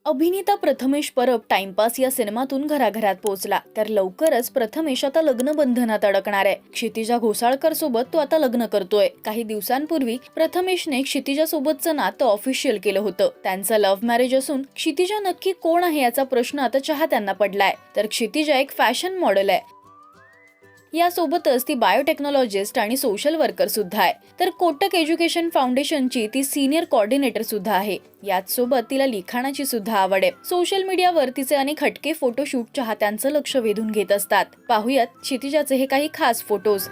अभिनेता प्रथमेश परब टाइमपास या सिनेमातून घराघरात पोहोचला तर लवकरच प्रथमेश आता लग्न बंधनात अडकणार आहे. क्षितिजा घोसाळकर सोबत तो आता लग्न करतोय. काही दिवसांपूर्वी प्रथमेशने क्षितिजा सोबतचं नातं ऑफिशियल केलं होतं. त्यांचं लव्ह मॅरेज असून क्षितिजा नक्की कोण आहे याचा प्रश्न आता चाहत्यांना पडलाय. तर क्षितिजा एक फॅशन मॉडेल आहे. यासोबतच ती बायोटेक्नॉलॉजिस्ट आणि सोशल वर्कर सुद्धा आहे. तर कोटक एज्युकेशन फाउंडेशनची ती सिनियर कोऑर्डिनेटर सुद्धा आहे. याच सोबत तिला लिखाणाची सुद्धा आवड आहे. सोशल मीडियावर तिचे अनेक हटके फोटोशूट चाहत्यांचं लक्ष वेधून घेत असतात. पाहुयात क्षितिजाचे हे काही खास फोटोज.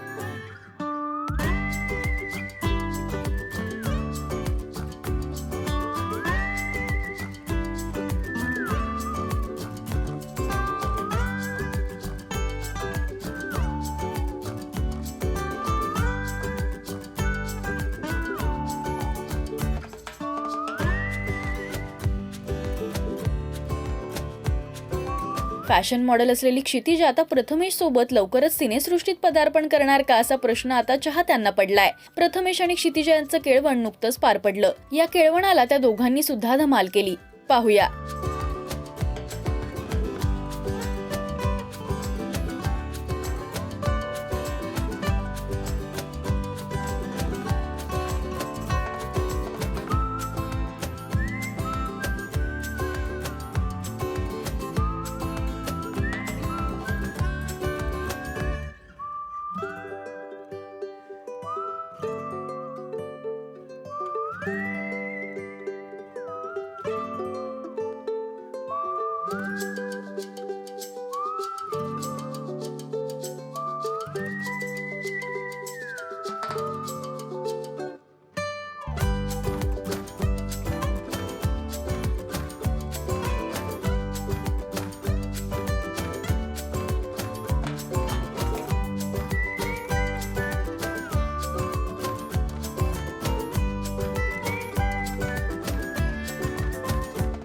फॅशन मॉडेल असलेली क्षितिजा आता प्रथमेश सोबत लवकरच सिनेसृष्टीत पदार्पण करणार का असा प्रश्न आता चाहत्यांना पडलाय. प्रथमेश आणि क्षितिजा यांचं केळवण नुकतंच पार पडलं. या केळवणाला त्या दोघांनी सुद्धा धमाल केली. पाहूया.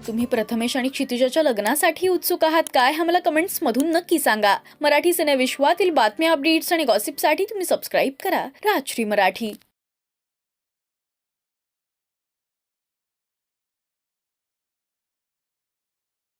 तुम्ही प्रथमेश आणि क्षितिजाच्या लग्नासाठी उत्सुक आहात काय? आम्हाला कमेंट्स मधून नक्की सांगा. मराठी सिनेविश्वातील बातम्या, अपडेट्स आणि गॉसिपसाठी तुम्ही सबस्क्राईब करा राजश्री मराठी.